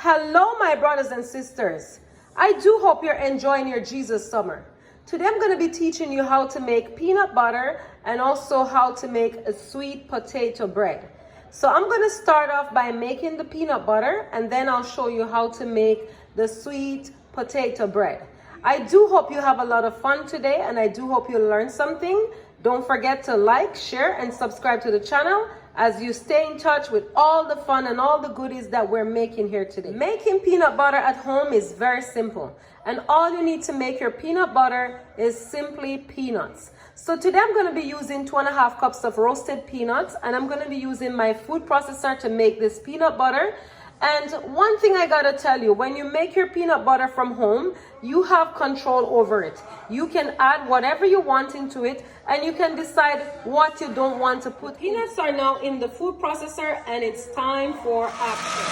Hello, my brothers and sisters. I do hope you're enjoying your Jesus summer. Today I'm going to be teaching you how to make peanut butter and also how to make a sweet potato bread. So I'm going to start off by making the peanut butter, and then I'll show you how to make the sweet potato bread. I do hope you have a lot of fun today, and I do hope you learn something. Don't forget to like, share, and subscribe to the channel as you stay in touch with all the fun and all the goodies that we're making here today. Making peanut butter at home is very simple, and all you need to make your peanut butter is simply peanuts. So today I'm going to be using 2.5 cups of roasted peanuts, and I'm going to be using my food processor to make this peanut butter. And one thing I gotta tell you, when you make your peanut butter from home, you have control over it. You can add whatever you want into it, and you can decide what you don't want to put. Peanuts are now in the food processor, and it's time for action.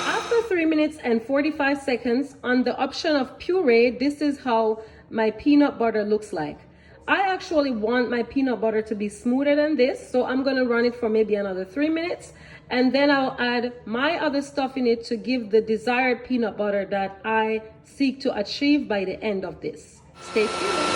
After 3 minutes and 45 seconds on the option of puree, this is how my peanut butter looks like. I actually want my peanut butter to be smoother than this, so I'm going to run it for maybe another 3 minutes, and then I'll add my other stuff in it to give the desired peanut butter that I seek to achieve by the end of this. Stay tuned.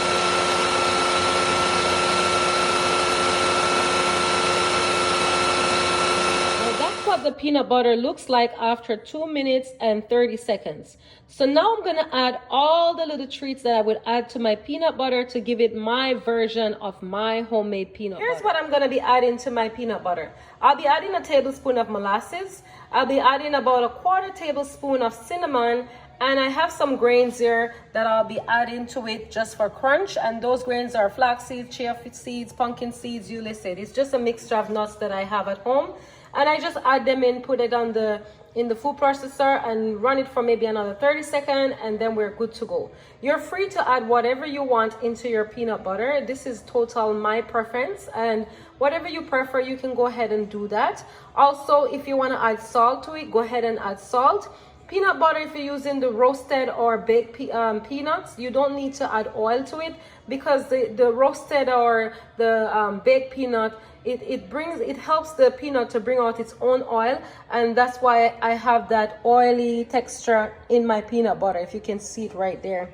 What the peanut butter looks like after 2 minutes and 30 seconds. So now I'm going to add all the little treats that I would add to my peanut butter to give it my version of my homemade peanut butter. Here's what I'm going to be adding to my peanut butter. I'll be adding a tablespoon of molasses. I'll be adding about 1/4 tablespoon of cinnamon, and I have some grains here that I'll be adding to it just for crunch, and those grains are flax seeds, chia seeds, pumpkin seeds, you list it. It's just a mixture of nuts that I have at home. And I just add them in, put it in the food processor, and run it for maybe another 30 seconds, and then we're good to go. You're free to add whatever you want into your peanut butter. This is total my preference, and whatever you prefer, you can go ahead and do that. Also, if you want to add salt to it, go ahead and add salt. Peanut butter, if you're using the roasted or baked peanuts, you don't need to add oil to it, because the roasted or the baked peanut, it helps the peanut to bring out its own oil, and that's why I have that oily texture in my peanut butter. If you can see it right there,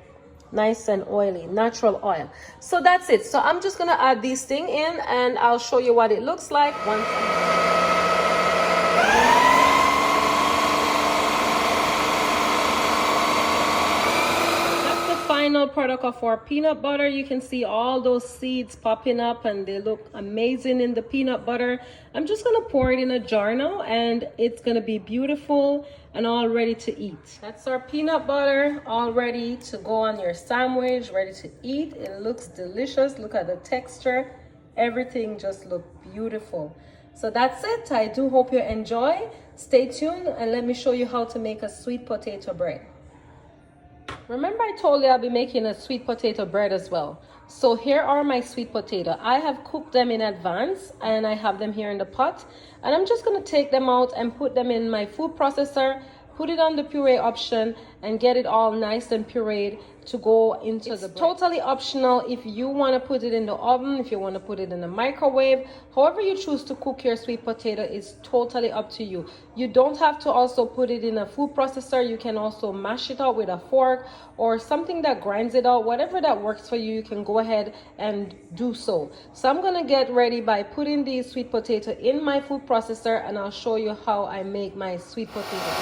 nice and oily, natural oil. So that's it. So I'm just gonna add these things in, and I'll show you what it looks like once. Final product of our peanut butter. You can see all those seeds popping up, and they look amazing in the peanut butter. I'm just gonna pour it in a jar now, and it's gonna be beautiful and all ready to eat. That's our peanut butter, all ready to go on your sandwich, ready to eat. It looks delicious. Look at the texture. Everything just looks beautiful. So that's it. I do hope you enjoy. Stay tuned, and let me show you how to make a sweet potato bread. Remember, I told you I'll be making a sweet potato bread as well. So here are my sweet potato. I have cooked them in advance, and I have them here in the pot. And I'm just going to take them out and put them in my food processor, put it on the puree option, and get it all nice and pureed to go into the bread. It's totally optional if you want to put it in the oven, if you want to put it in the microwave. However you choose to cook your sweet potato is totally up to you. You don't have to also put it in a food processor. You can also mash it out with a fork or something that grinds it out. Whatever that works for you, you can go ahead and do so. So I'm going to get ready by putting the sweet potato in my food processor, and I'll show you how I make my sweet potato.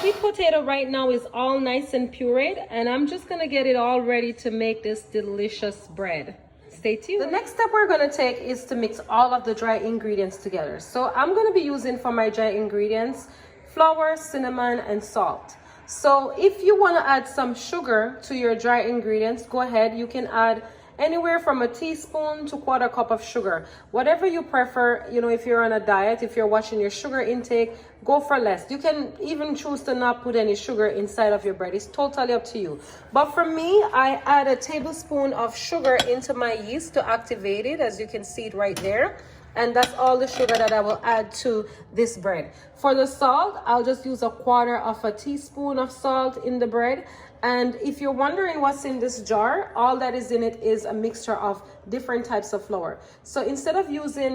Sweet potato right now is all nice and pureed, and I'm just gonna get it all ready to make this delicious bread. Stay tuned. The next step we're gonna take is to mix all of the dry ingredients together. So I'm gonna be using for my dry ingredients flour, cinnamon, and salt. So if you want to add some sugar to your dry ingredients, go ahead. You can add anywhere from a teaspoon to 1/4 cup of sugar, whatever you prefer. You know, if you're on a diet, if you're watching your sugar intake, go for less. You can even choose to not put any sugar inside of your bread. It's totally up to you. But for me, I add a tablespoon of sugar into my yeast to activate it, as you can see it right there. And that's all the sugar that I will add to this bread. For the salt, I'll just use 1/4 teaspoon of salt in the bread. And if you're wondering what's in this jar, all that is in it is a mixture of different types of flour. So instead of using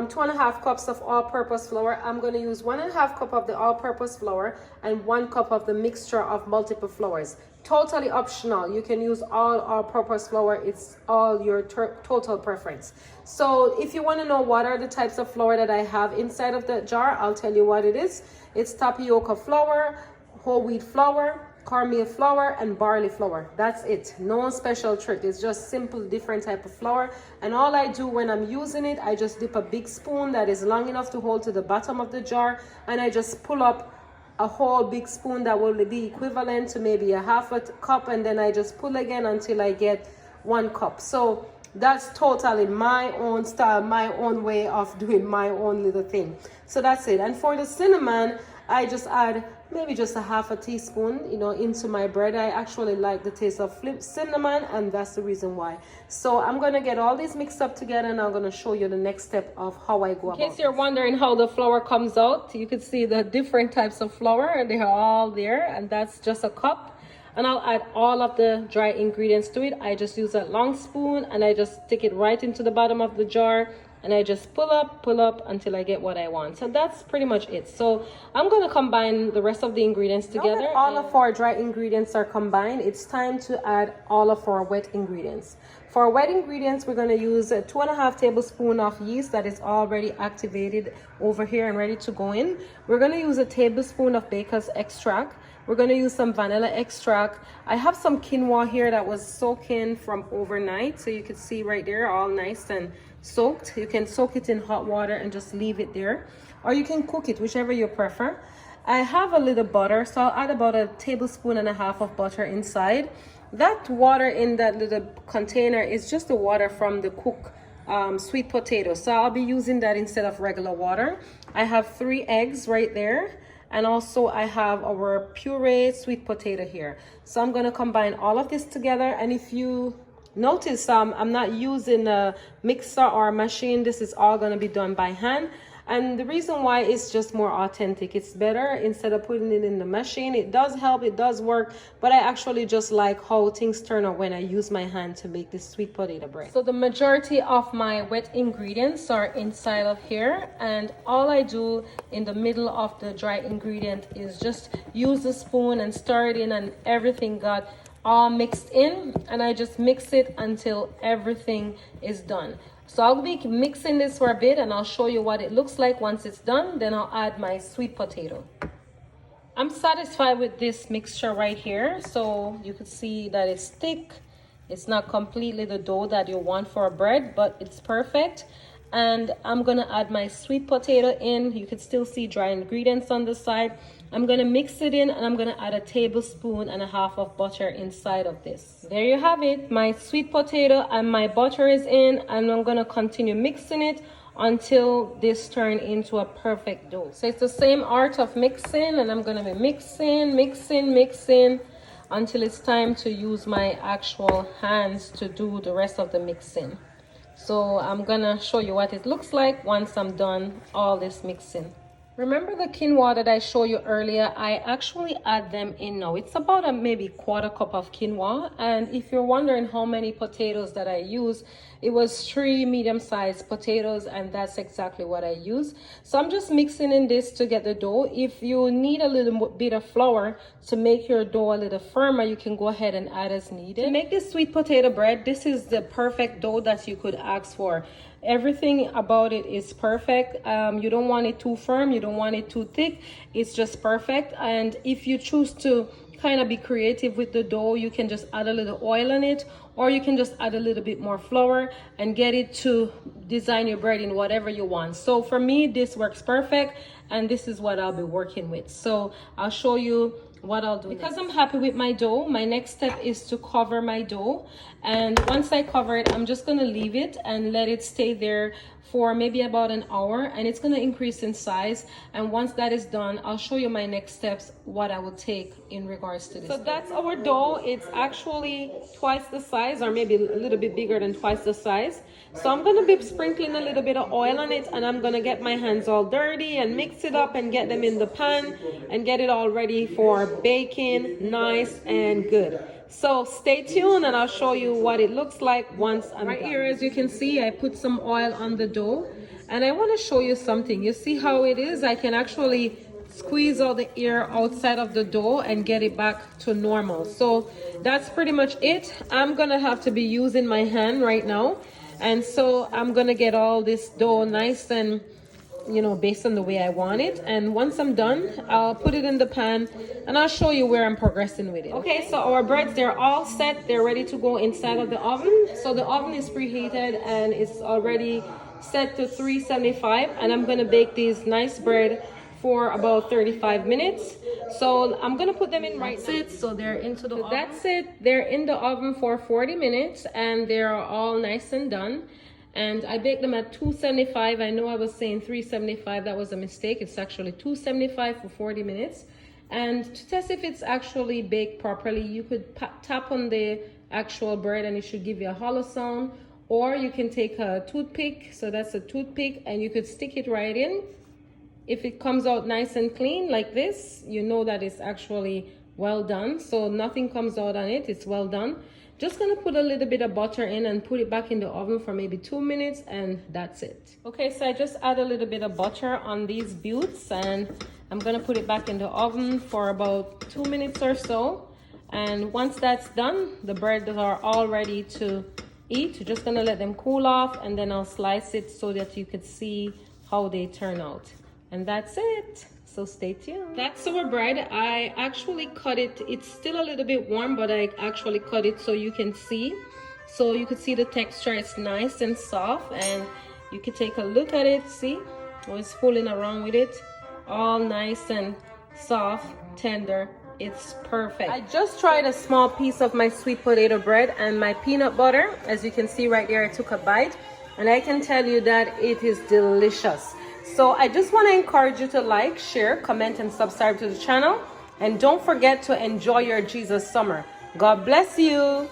2.5 cups of all-purpose flour, I'm going to use 1.5 cup of the all-purpose flour and 1 cup of the mixture of multiple flours. Totally optional. You can use all-purpose flour. It's all your total preference. So if you want to know what are the types of flour that I have inside of the jar, I'll tell you what it is. It's tapioca flour, whole wheat flour, cornmeal flour, and barley flour. That's it. No special trick. It's just simple different type of flour. And all I do when I'm using it, I just dip a big spoon that is long enough to hold to the bottom of the jar, and I just pull up a whole big spoon that will be equivalent to maybe 1/2 cup, and then I just pull again until I get 1 cup. So that's totally my own style, my own way of doing my own little thing. So that's it. And for the cinnamon, I just add maybe just 1/2 teaspoon, into my bread. I actually like the taste of cinnamon, and that's the reason why. So I'm going to get all these mixed up together, and I'm going to show you the next step of how I go about it. In case you're wondering how the flour comes out, you can see the different types of flour, and they are all there, and that's just a cup. And I'll add all of the dry ingredients to it. I just use a long spoon, and I just stick it right into the bottom of the jar, and I just pull up until I get what I want. So that's pretty much it. So I'm going to combine the rest of the ingredients together. Now that all of our dry ingredients are combined, it's time to add all of our wet ingredients. For wet ingredients, we're going to use 2.5 tablespoons of yeast that is already activated over here and ready to go in. We're going to use a tablespoon of baker's extract. We're going to use some vanilla extract. I have some quinoa here that was soaking from overnight. So you can see right there, all nice and soaked. You can soak it in hot water and just leave it there. Or you can cook it, whichever you prefer. I have a little butter, so I'll add about 1.5 tablespoons of butter inside. That water in that little container is just the water from the cooked sweet potato. So I'll be using that instead of regular water. I have 3 eggs right there. And also I have our pureed sweet potato here. So I'm going to combine all of this together. And if you notice, I'm not using a mixer or a machine. This is all going to be done by hand. And the reason why is just more authentic. It's better instead of putting it in the machine. It does help, it does work, but I actually just like how things turn out when I use my hand to make this sweet potato bread. So the majority of my wet ingredients are inside of here, and all I do in the middle of the dry ingredient is just use the spoon and stir it in, and everything got all mixed in, and I just mix it until everything is done. So I'll be mixing this for a bit, and I'll show you what it looks like once it's done. Then I'll add my sweet potato. I'm satisfied with this mixture right here. So you can see that it's thick. It's not completely the dough that you want for a bread, but it's perfect. And I'm gonna add my sweet potato in. You can still see dry ingredients on the side. I'm gonna mix it in, and I'm gonna add 1.5 tablespoons of butter inside of this. There you have it. My sweet potato and my butter is in, and I'm gonna continue mixing it until this turns into a perfect dough. So it's the same art of mixing, and I'm gonna be mixing until it's time to use my actual hands to do the rest of the mixing. So I'm gonna show you what it looks like once I'm done all this mixing. Remember the quinoa that I showed you earlier? I actually add them in now. It's about maybe 1/4 cup of quinoa. And if you're wondering how many potatoes that I use, it was 3 medium-sized potatoes, and that's exactly what I use. So I'm just mixing in this to get the dough. If you need a little bit of flour to make your dough a little firmer, you can go ahead and add as needed. To make this sweet potato bread, this is the perfect dough that you could ask for. Everything about it is perfect. You don't want it too firm, you don't want it too thick. It's just perfect. And if you choose to kind of be creative with the dough, you can just add a little oil on it, or you can just add a little bit more flour and get it to design your bread in whatever you want. So for me, this works perfect, and this is what I'll be working with. So I'll show you what I'll do. Because I'm happy with my dough, my next step is to cover my dough. And once I cover it, I'm just gonna leave it and let it stay there for maybe about an hour, and it's going to increase in size. And once that is done, I'll show you my next steps, what I will take in regards to this. So that's our dough. It's actually twice the size, or maybe a little bit bigger than twice the size. So I'm going to be sprinkling a little bit of oil on it, and I'm going to get my hands all dirty and mix it up and get them in the pan and get it all ready for baking nice and good. So stay tuned and I'll show you what it looks like once I'm done. Right here, as you can see, I put some oil on the dough, and I want to show you something. You see how it is? I can actually squeeze all the air outside of the dough and get it back to normal. So that's pretty much it. I'm gonna have to be using my hand right now, and so I'm gonna get all this dough nice and, you know, based on the way I want it. And once I'm done, I'll put it in the pan and I'll show you where I'm progressing with it. Okay, so our breads, they're all set. They're ready to go inside of the oven. So the oven is preheated and it's already set to 375, and I'm gonna bake these nice bread for about 35 minutes. So I'm gonna put them in right now. So they're into the oven. That's it. They're in the oven for 40 minutes and they're all nice and done. And I baked them at 275. I know I was saying 375. That was a mistake. It's actually 275 for 40 minutes. And to test if it's actually baked properly, you could tap on the actual bread and it should give you a hollow sound. Or you can take a toothpick. So that's a toothpick, and you could stick it right in. If it comes out nice and clean like this, you know that it's actually well done. So nothing comes out on it. It's well done. Just gonna put a little bit of butter in and put it back in the oven for maybe 2 minutes, and that's it. Okay, so I just add a little bit of butter on these buttes, and I'm gonna put it back in the oven for about 2 minutes or so. And once that's done, the breads are all ready to eat. You're just gonna let them cool off, and then I'll slice it so that you could see how they turn out. And that's it. So stay tuned. That's our bread. I actually cut it. It's still a little bit warm, but I actually cut it so you can see. So you can see the texture. It's nice and soft, and you can take a look at it. See? I was fooling around with it. All nice and soft, tender. It's perfect. I just tried a small piece of my sweet potato bread and my peanut butter. As you can see right there, I took a bite, and I can tell you that it is delicious. So I just want to encourage you to like, share, comment, and subscribe to the channel. And don't forget to enjoy your Jesus summer. God bless you.